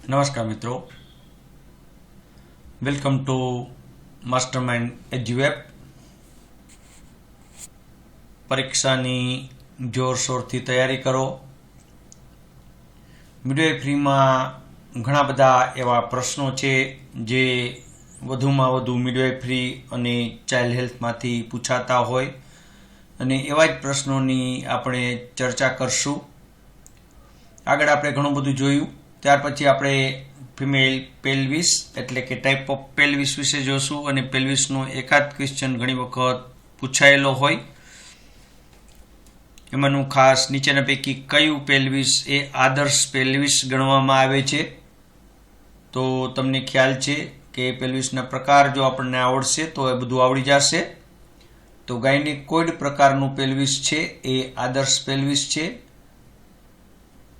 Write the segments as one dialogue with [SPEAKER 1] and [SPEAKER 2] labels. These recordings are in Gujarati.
[SPEAKER 1] નમસ્કાર મિત્રો, વેલકમ ટુ માસ્ટરમાઇન્ડ એજ્યુએપ. પરીક્ષાની જોરશોરથી તૈયારી કરો. મિડવાઇફરીમાં ઘણા બધા એવા પ્રશ્નો છે જે વધુમાં વધુ મિડવાઇફરી અને ચાઇલ્ડ હેલ્થમાંથી પૂછાતા હોય અને એવા જ પ્રશ્નોની આપણે ચર્ચા કરશું. આગળ આપણે ઘણું બધું જોયું. ત્યાર પછી આપણે ફિમેલ પેલ્વિસ એટલે કે ટાઈપ ઓફ પેલ્વિસ વિશે જોશું અને પેલ્વિસનો એકાદ ક્વેશ્ચન ઘણી વખત પૂછાયેલો હોય. એમાંનું ખાસ નીચેના પૈકી કયું પેલ્વિસ એ આદર્શ પેલ્વિસ ગણવામાં આવે છે? તો તમને ખ્યાલ છે કે પેલ્વિસના પ્રકાર જો આપણને આવડશે તો એ બધું આવડી જશે. તો ગાયનેકોઇડ પ્રકારનું પેલ્વિસ છે એ આદર્શ પેલ્વિસ છે.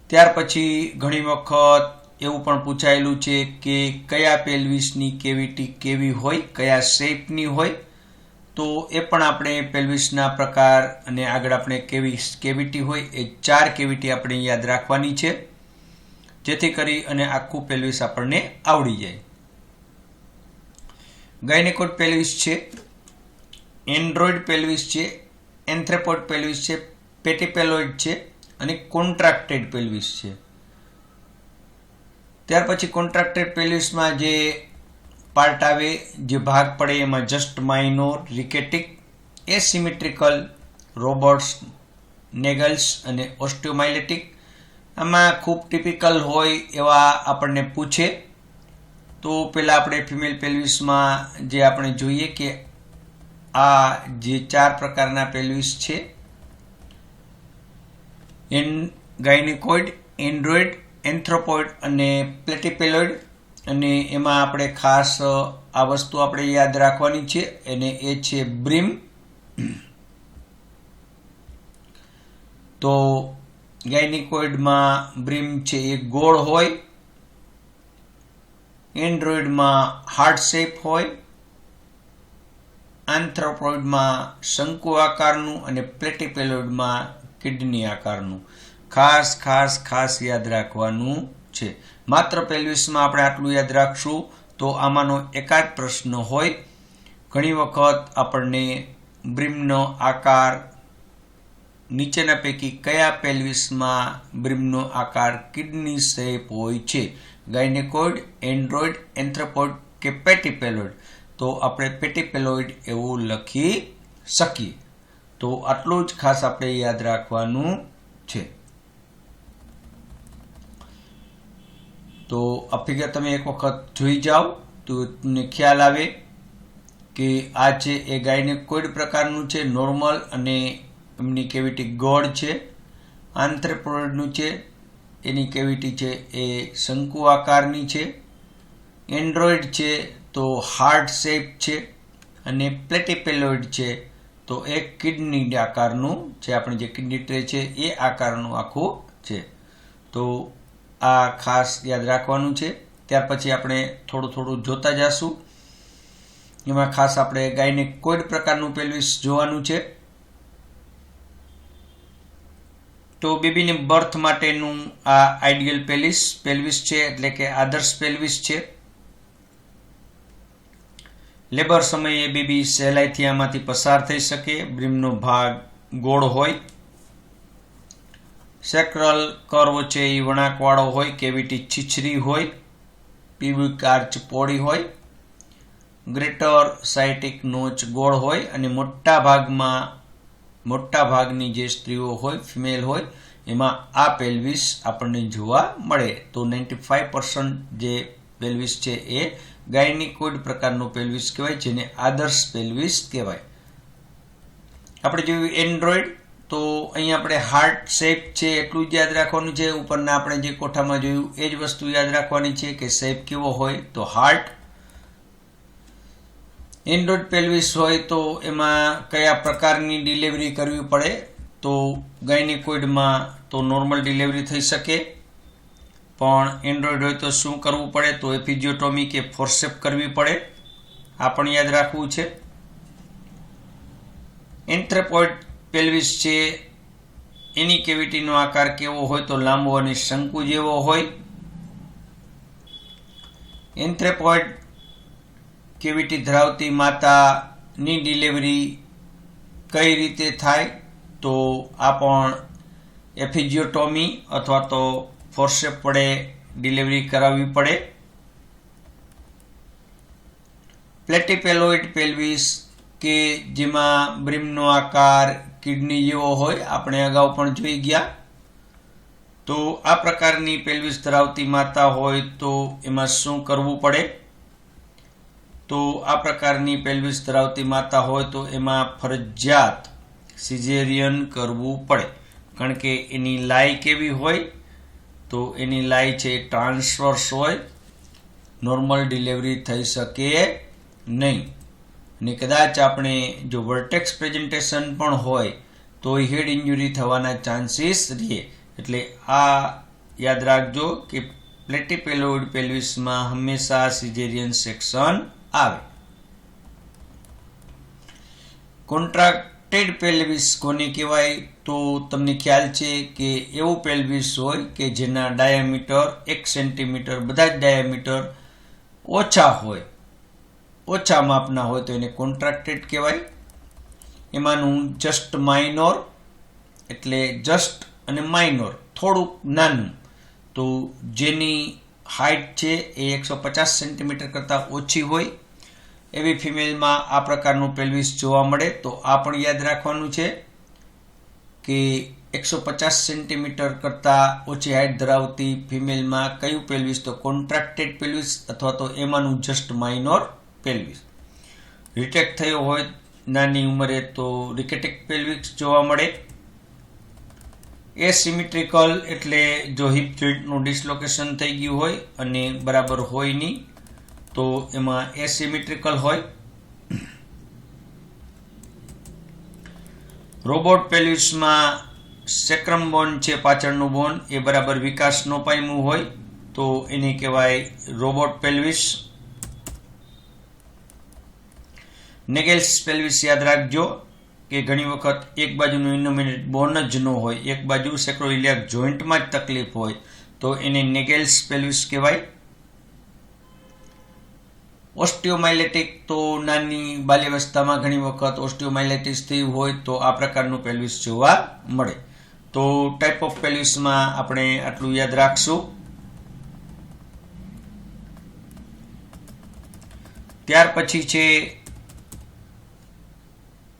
[SPEAKER 1] ત્યાર પછી ઘણી વખત એવું પણ પૂછાયેલું છે કે કયા પેલ્વિસની કેવિટી કેવી હોય, કયા શેપની હોય. તો એ પણ આપણે પેલ્વિસના પ્રકાર અને આગળ આપણે કેવી કેવિટી હોય એ 4 કેવિટી આપણે યાદ રાખવાની છે, જેથી કરી અને આખું પેલ્વિસ આપણને આવડી જાય. ગાયનેકોઇડ પેલ્વિસ છે, એન્ડ્રોઇડ પેલ્વિસ છે, એન્થ્રેપોઇડ પેલ્વિસ છે, પેટીપેલોઇડ છે અને કોન્ટ્રાક્ટેડ પેલ્વિસ છે. ત્યાર પછી કોન્ટ્રાક્ટેડ પેલ્વિસમાં જે પાર્ટ આવે, જે ભાગ પડે એમાં જસ્ટ માઇનોર, રિકેટિક, એસિમેટ્રિકલ, રોબર્ટ્સ, નેગલ્સ અને ઓસ્ટિયોમાઇલેટિક. આમાં ખૂબ ટિપિકલ હોય એવા આપણને પૂછે. તો પહેલાં આપણે ફિમેલ પેલ્વિસમાં જે આપણે જોઈએ કે આ જે 4 પ્રકારના પેલ્વિસ છે, ગાયનેકોઇડ, એન્ડ્રોઇડ, એન્થ્રોપોઇડ અને પ્લેટીપેલોઇડ. અને એમાં આપણે ખાસ આ વસ્તુ આપણે યાદ રાખવાની છે અને એ છે બ્રીમ. તો ગાયનેકોઇડમાં બ્રીમ છે એ ગોળ હોય, એન્ડ્રોઇડમાં હાર્ટ શેપ હોય, એન્થ્રોપોઇડમાં શંકુ આકારનું અને પ્લેટીપેલોઇડમાં કિડની આકારનું. ખાસ યાદ રાખવાનું છે. માત્ર પેલ્વિસમાં આપણે આટલું યાદ રાખશું તો આમાંનો એકાદ પ્રશ્ન હોય. ઘણી વખત આપણને બ્રીમનો આકાર નીચેના પૈકી કયા પેલ્વિસમાં બ્રીમનો આકાર કિડની શેપ હોય છે? ગાયનેકોઇડ, એન્ડ્રોઇડ, એન્થ્રોપોઇડ કે પેટીપેલોઇડ? તો આપણે પેટીપેલોઇડ એવું લખી શકીએ. તો આટલું જ ખાસ આપણે યાદ રાખવાનું છે. તો આ ફિગર તમે એક વખત જોઈ જાઓ તો તમને ખ્યાલ આવે કે આ છે એ ગાયનેકોઇડ પ્રકારનું છે, નોર્મલ, અને એમની કેવિટી ગોળ છે. આન્થ્રોપોઇડનું છે, એની કેવિટી છે એ શંકુ આકારની છે. એન્ડ્રોઇડ છે તો હાર્ટ શેપ છે અને પ્લેટીપેલોઇડ છે તો એક કિડની આકારનું છે, આપણે જે કિડની ટ્રે છે એ આકારનું આખું છે. તો આ ખાસ યાદ રાખવાનું છે. ત્યાર પછી આપણે થોડું જોતા જશું. એમાં ખાસ આપણે ગાયનેકોઇડ પ્રકારનું પેલ્વિસ જોવાનું છે. તો બેબીને બર્થ માટેનું આ આઈડિયલ પેલ્વિસ છે, એટલે કે આદર્શ પેલ્વિસ છે. લેબર સમયે બેબી સહેલાઈથી આમાંથી પસાર થઈ શકે. બ્રીમનો ભાગ ગોળ હોય, સેક્રલ કર્વ છે એ વળાંકવાળો હોય, કેવિટી છીછરી હોય, પ્યુબિક આર્ચ પહોળી હોય, ગ્રેટર સાયટિક નોચ ગોળ હોય અને મોટા ભાગની જે સ્ત્રીઓ હોય, ફિમેલ હોય, એમાં આ પેલ્વિસ આપણને જોવા મળે. તો 95% જે પેલ્વિસ છે એ ગાયનેકોઇડ પ્રકારનું પેલ્વિસ કહેવાય, જેને આદર્શ પેલ્વિસ કહેવાય. આપણે જોયું એન્ડ્રોઇડ. તો અહીં આપણે હાર્ટ શેપ છે એટલું જ યાદ રાખવાનું છે. ઉપરના આપણે જે કોઠામાં જોયું એ જ વસ્તુ યાદ રાખવાની છે કે શેપ કેવો હોય તો હાર્ટ. એન્ડ્રોઇડ પેલ્વિસ હોય તો એમાં કયા પ્રકારની ડિલિવરી કરવી પડે? તો ગાયનેકોઇડમાં તો નોર્મલ ડિલિવરી થઈ શકે, પણ એન્ડ્રોઇડ હોય તો શું કરવું પડે? તો એપિઝિયોટોમી કે ફોર્સેપ કરવી પડે. આ પણ યાદ રાખવું છે. એન્થ્રોપોઇડ પેલ્વિસ છે એની કેવિટીનો આકાર કેવો હોય? તો લાંબો અને શંકુ જેવો હોય. એન્થ્રેપોઇડ કેવિટી ધરાવતી માતાની ડિલિવરી કઈ રીતે થાય, તો આ પણ એફિઝિયોટોમી અથવા તો ફોર્સેપ વડે ડિલિવરી કરાવવી પડે. પ્લેટીપેલોઇડ પેલ્વિસ કે જેમાં બ્રીમનો આકાર કિડની જેવો હોય, આપણે અગાઉ પણ જોઈ ગયા. તો આ પ્રકારની પેલ્વિસ ધરાવતી માતા હોય તો એમાં શું કરવું પડે? તો આ પ્રકારની પેલ્વિસ ધરાવતી માતા હોય તો એમાં ફરજિયાત સિઝેરિયન કરવું પડે, કારણ કે એની લાઈ કેવી હોય? તો એની લાઈ છે ટ્રાન્સવર્સ હોય, નોર્મલ ડિલિવરી થઈ શકે નહીં. અને કદાચ આપણે જો વર્ટેક્સ પ્રેઝન્ટેશન પણ હોય તો હેડ ઇન્જુરી થવાના ચાન્સીસ રહે. એટલે આ યાદ રાખજો કે પ્લેટીપેલોઇડ પેલ્વિસમાં હંમેશા સિઝેરિયન સેક્શન આવે. કોન્ટ્રાક્ટેડ પેલ્વિસ કોને કહેવાય? તો તમને ખ્યાલ છે કે એવું પેલ્વિસ હોય કે જેના ડાયામીટર 1 સેન્ટીમીટર, બધા જ ડાયામીટર ઓછા હોય, ઓછા માપના હોય તો એને કોન્ટ્રાક્ટેડ કહેવાય. એમાંનું જસ્ટ માઇનોર એટલે જસ્ટ અને માઇનોર થોડુંક નાનું, તો જેની હાઇટ છે એ 150 સેન્ટીમીટર કરતાં ઓછી હોય એવી ફિમેલમાં આ પ્રકારનું પેલ્વિસ જોવા મળે. તો આ પણ યાદ રાખવાનું છે કે 150 સેન્ટીમીટર કરતાં ઓછી હાઇટ ધરાવતી ફિમેલમાં કયું પેલ્વિસ? તો કોન્ટ્રાક્ટેડ પેલ્વિસ અથવા તો એમાંનું જસ્ટ માઇનોર પેલ્વિસ. રિટેક્ટ થયો હોય નાની ઉંમરે તો રિકેટિક પેલ્વિસ જોવા મળે. એસિમેટ્રિકલ એટલે જો હિપ જોઈન્ટનું ડિસ્લોકેશન થઈ ગયું હોય અને બરાબર હોય નહીં તો એમાં એસિમેટ્રિકલ હોય. રોબોટ પેલ્વિસમાં સેક્રમ બોન છે, પાછળનું બોન, એ બરાબર વિકાસ ન પામ્યું હોય તો એને કહેવાય રોબોટ પેલ્વિસ. નેગેલ્સ પેલ્વિસ યાદ રાખજો કે ઘણી વખત એક બાજુનું ઇનોમિનેટ બોન જ ન હોય, એક બાજુ સેક્રોઇલિયાક જોઈન્ટમાં જ તકલીફ હોય તો એને નેગેલ્સ પેલ્વિસ કહેવાય. ઓસ્ટિયોમાઇલેટિક તો નાની બાલ્યાવસ્થામાં ઘણી વખત ઓસ્ટિયોમાઇલેટિસ થયું હોય તો આ પ્રકારનું પેલ્વિસ જોવા મળે. તો ટાઈપ ઓફ પેલ્વિસમાં આપણે આટલું યાદ રાખશું. ત્યાર પછી છે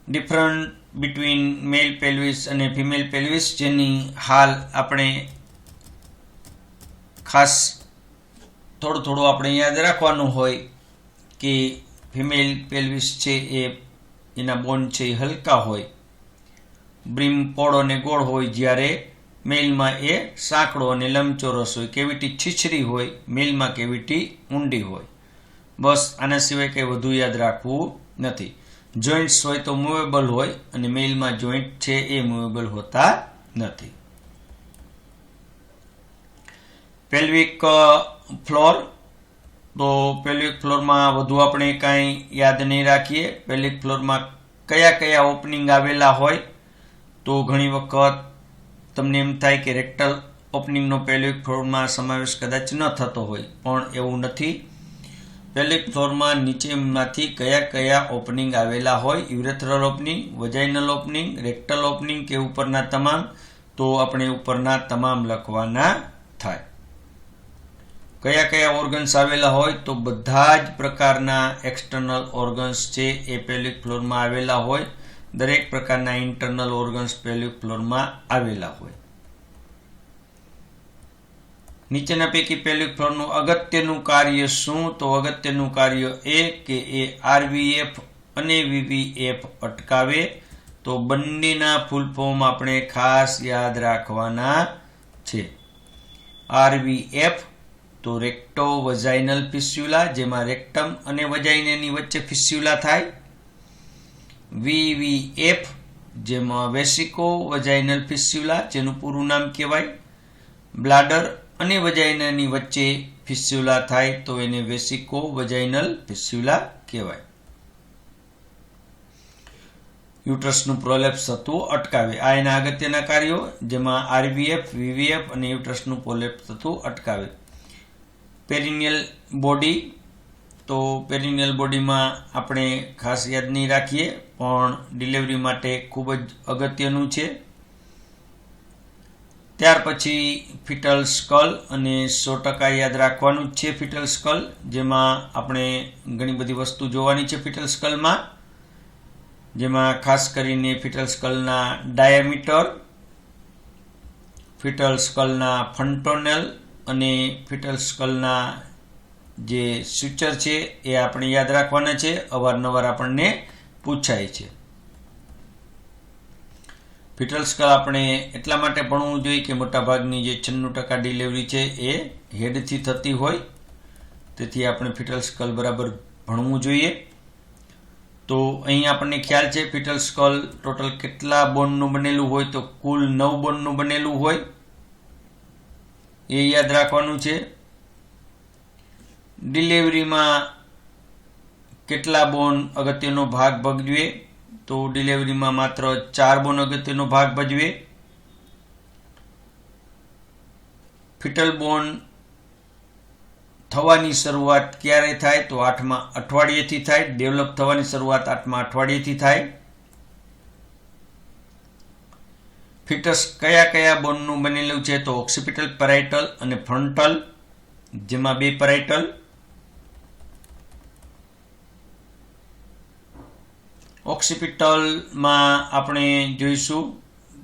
[SPEAKER 1] ડિફરન્ટ બિટવીન મેલ પેલ્વિસ અને ફિમેલ પેલ્વિસ, જેની હાલ આપણે ખાસ થોડું આપણે યાદ રાખવાનું હોય કે ફિમેલ પેલ્વિસ છે એ એના બોન છે એ હલકા હોય, બ્રીમ પોળો અને ગોળ હોય, જ્યારે મેલમાં એ સાંકડો અને લંબચોરસ હોય. કેવિટી છીછરી હોય, મેલમાં કેવિટી ઊંડી હોય. બસ આના સિવાય કંઈ વધુ યાદ રાખવું નથી. જોઈન્ટ્સ હોય તો મૂવેબલ હોય અને મેલમાં જોઈન્ટ છે એ મૂવેબલ હોતા નથી. પેલ્વિક ફ્લોર, તો પેલ્વિક ફ્લોરમાં વધુ આપણે કાંઈ યાદ નહીં રાખીએ. પેલ્વિક ફ્લોરમાં કયા કયા ઓપનિંગ આવેલા હોય? તો ઘણી વખત તમને એમ થાય કે રેક્ટલ ઓપનિંગનો પેલ્વિક ફ્લોરમાં સમાવેશ કદાચ ન થતો હોય, પણ એવું નથી. પેલ્વિક ફ્લોરમાં નીચેમાંથી કયા કયા ઓપનિંગ આવેલા હોય? Urethral opening, vaginal opening, rectal opening કે ઉપરના તમામ? તો આપણે ઉપરના તમામ લખવાના થાય. કયા કયા ઓર્ગન્સ આવેલા હોય? તો બધા જ પ્રકારના એક્સટર્નલ ઓર્ગન્સ છે એ પેલ્વિક ફ્લોરમાં આવેલા હોય. દરેક પ્રકારના ઇન્ટરનલ ઓર્ગન્સ પેલ્વિક ફ્લોરમાં આવેલા હોય. નીચેના પૈકી પેલ્વિક ફ્લોરનું અગત્યનું કાર્ય શું? તો અગત્યનું કાર્ય એ કે એ આરવીએફ અને વીવીએફ અટકાવે. તો બંનેના ફૂલ ફોર્મ આપણે ખાસ યાદ રાખવાના છે. આરવીએફ તો રેક્ટો વજાઇનલ ફિસ્યુલા, જેમાં રેક્ટમ અને વજાઇનાની વચ્ચે ફિસ્યુલા થાય. વીવીએફ જેમાં વેસિકો વજાઇનલ ફિસ્યુલા, જેનું પૂરું નામ કહેવાય. બ્લાડર અને વજાઇનાની વચ્ચે ફિસ્યુલા થાય તો એને વેસિકો વજાઇનલ ફિસ્યુલા કહેવાય. યુટ્રસનું પ્રોલેપ્સ થતું અટકાવે. આ એના અગત્યના કાર્યો, જેમાં આરવીએફ, વીવીએફ અને યુટ્રસનું પ્રોલેપ્સ થતું અટકાવે. પેરિનિયલ બોડી, તો પેરિનિયલ બોડીમાં આપણે ખાસ યાદ નહીં રાખીએ પણ ડિલિવરી માટે ખૂબ જ અગત્યનું છે. ત્યાર પછી ફિટલ સ્કલ, અને 100% યાદ રાખવાનું જ છે ફિટલ સ્કલ, જેમાં આપણે ઘણી બધી વસ્તુ જોવાની છે ફિટલ સ્કલમાં, જેમાં ખાસ કરીને ફિટલ સ્કલના ડાયામીટર, ફિટલ સ્કલના ફન્ટોનલ અને ફિટલ સ્કલના જે સ્યુચર છે એ આપણે યાદ રાખવાના છે. અવારનવાર આપણને પૂછાય છે. ફિટલ સ્કલ આપણે એટલા માટે ભણવું જોઈએ કે મોટાભાગની જે 96% ડિલિવરી છે એ હેડથી થતી હોય, તેથી આપણે ફિટલ સ્કલ બરાબર ભણવું જોઈએ. તો અહીં આપણને ખ્યાલ છે ફિટલ સ્કલ ટોટલ કેટલા બોનનું બનેલું હોય, તો કુલ 9 બોનનું બનેલું હોય, એ યાદ રાખવાનું છે. ડિલિવરીમાં કેટલા બોન અગત્યનો ભાગ ભજવે, તો ડિલિવરીમાં માત્ર 4 બોન અગત્યનો ભાગ ભજવે. ફિટલ બોન થવાની શરૂઆત ક્યારે થાય, તો 8મા અઠવાડિયેથી થાય. ડેવલપ થવાની શરૂઆત 8મા અઠવાડિયેથી થાય. ફિટસ કયા કયા બોનનું બનેલું છે, તો ઓક્સિપિટલ, પેરાઇટલ અને ફ્રન્ટલ, જેમાં 2 પેરાઇટલ. ઓક્સિપિટલમાં આપણે જોઈશું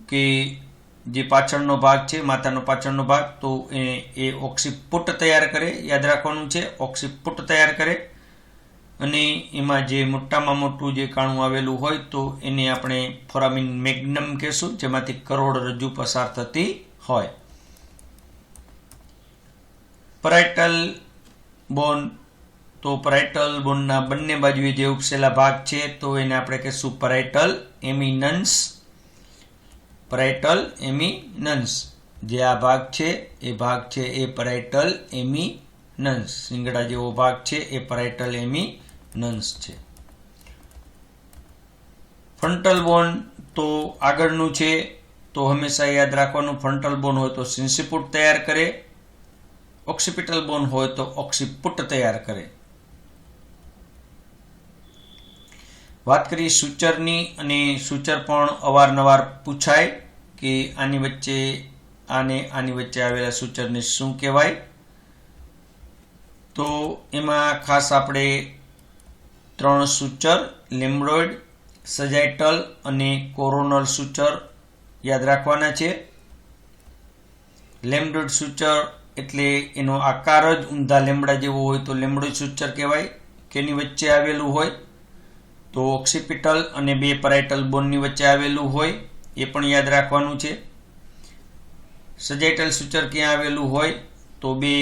[SPEAKER 1] કે જે પાછળનો ભાગ છે, માથાનો પાછળનો ભાગ, તો એ ઓક્સિપુટ તૈયાર કરે, યાદ રાખવાનું છે, ઓક્સિપુટ તૈયાર કરે. અને એમાં જે મોટામાં મોટું જે કાણું આવેલું હોય તો એને આપણે ફોરામિન મેગ્નમ કહેશું, જેમાંથી કરોડરજ્જુ પસાર થતી હોય. પેરાઇટલ બોન, તો પેરાઇટલ બોનના બંને બાજુએ જે ઉપસેલા ભાગ છે તો એને આપણે કહીશું પેરાઇટલ એમિનન્સ. પેરાઇટલ એમિનન્સ, જે આ ભાગ છે એ ભાગ છે એ પેરાઇટલ એમિનન્સ. શિંગડા જેવો ભાગ છે એ પેરાઇટલ એમિનન્સ છે. ફ્રન્ટલ બોન તો આગળનું છે, તો હંમેશા યાદ રાખવાનું, ફ્રન્ટલ બોન હોય તો સિન્સિપુટ તૈયાર કરે, ઓક્સિપિટલ બોન હોય તો ઓક્સિપુટ તૈયાર કરે. વાત કરીએ સૂચરની, અને સૂચર પણ અવારનવાર પૂછાય કે આની વચ્ચે આની વચ્ચે આવેલા સૂચરને શું કહેવાય. તો એમાં ખાસ આપણે 3 સૂચર, લેમ્બોઇડ, સજાઇટલ અને કોરોનલ સૂચર યાદ રાખવાના છે. લેમ્બોઇડ સૂચર એટલે એનો આકાર જ ઊંધા લેમડા જેવો હોય તો લેમ્બોઇડ સૂચર કહેવાય, કે એની વચ્ચે આવેલું હોય. તો ઓક્સિપિટલ અને 2 પેરાઇટલ બોનની વચ્ચે આવેલું હોય, એ પણ યાદ રાખવાનું છે. સજાઇટલ સૂચર ક્યાં આવેલું હોય, તો 2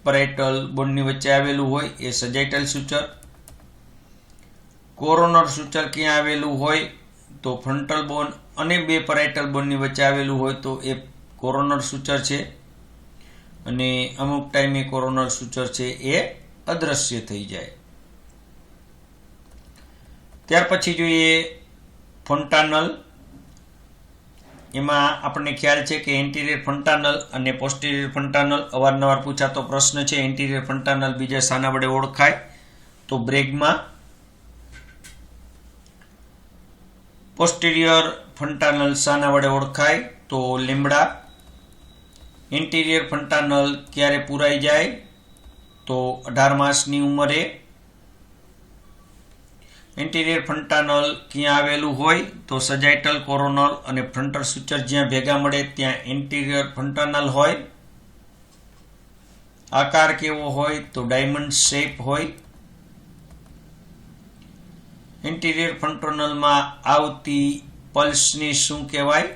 [SPEAKER 1] પેરાઇટલ બોનની વચ્ચે આવેલું હોય, એ સજાઇટલ સૂચર. કોરોનર સૂચર ક્યાં આવેલું હોય, તો ફ્રન્ટલ બોન અને 2 પેરાઇટલ બોનની વચ્ચે આવેલું હોય તો એ કોરોનર સૂચર છે. અને અમુક ટાઈમે કોરોનર સૂચર છે એ અદ્રશ્ય થઈ જાય. ત્યાર પછી જોઈએ ફોન્ટાનલ. એમાં આપણને ખ્યાલ છે કે એન્ટિરિયર ફન્ટાનલ અને પોસ્ટિરિયર ફન્ટાનલ અવારનવાર પૂછાતો પ્રશ્ન છે. એન્ટિરિયર ફન્ટાનલ બીજા શાના વડે ઓળખાય, તો બ્રેગમાં. પોસ્ટિરિયર ફન્ટાનલ શાના વડે ઓળખાય, તો લેમ્બડા. એન્ટિરિયર ફન્ટાનલ ક્યારે પૂરાઈ જાય, તો 18 માસની ઉંમરે. એન્ટિરિયર ફન્ટાનલ ક્યાં આવેલું હોય, તો સજાઇટલ, કોરોનલ અને ફ્રન્ટલ સૂચર જ્યાં ભેગા મળે ત્યાં એન્ટિરિયર ફન્ટાનલ હોય. આકાર કેવો હોય, તો ડાયમંડ શેપ હોય. એન્ટિરિયર ફન્ટાનલમાં આવતી પલ્સને શું કહેવાય,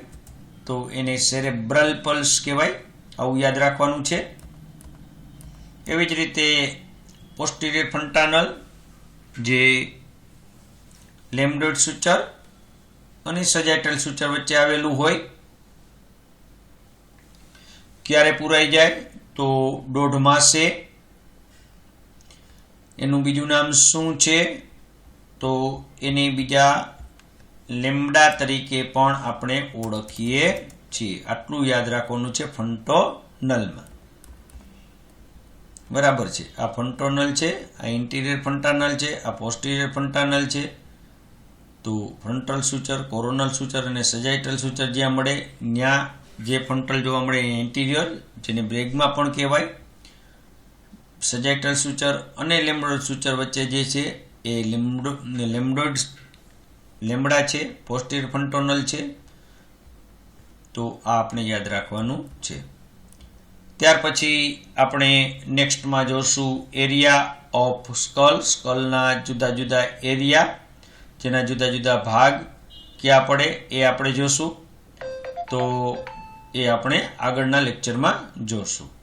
[SPEAKER 1] તો એને સેરેબ્રલ પલ્સ કહેવાય. આવું યાદ રાખવાનું છે. એવી જ રીતે પોસ્ટિરિયર ફન્ટાનલ, જે લેમ્બોઇડ સૂચર અને સજાઇટલ સૂચર વચ્ચે આવેલું હોય, ક્યારે પૂરાઈ જાય, તો 1.5 માસે. એનું બીજું નામ શું છે, તો એને બીજા લેમ્બડા તરીકે પણ આપણે ઓળખીએ છીએ. આટલું યાદ રાખવાનું છે ફન્ટાનલમાં. બરાબર છે. આ ફન્ટોનલ છે, આ ઇન્ટિરિયર ફન્ટાનલ છે, આ પોસ્ટિરિયર ફન્ટાનલ છે. તો ફ્રન્ટલ સૂચર, કોરોનલ સૂચર અને સજાઇટલ સૂચર જ્યાં મળે ત્યાં જે ફ્રન્ટલ જોવા મળે એ એન્ટિરિયર, જેને બ્રેગમાં પણ કહેવાય. સજાઇટલ સૂચર અને લેમ્બડોઇડ સૂચર વચ્ચે જે છે એ લેમ્બડા છે, પોસ્ટિરિયર ફન્ટોનલ છે. તો આ આપણે યાદ રાખવાનું છે. ત્યાર પછી આપણે નેક્સ્ટમાં જોશું એરિયા ઓફ સ્કલ, સ્કલના જુદા જુદા એરિયા, જેના જુદા જુદા ભાગ ક્યાં પડે એ આપણે જોશું. તો એ આપણે આગળના લેક્ચરમાં જોશું.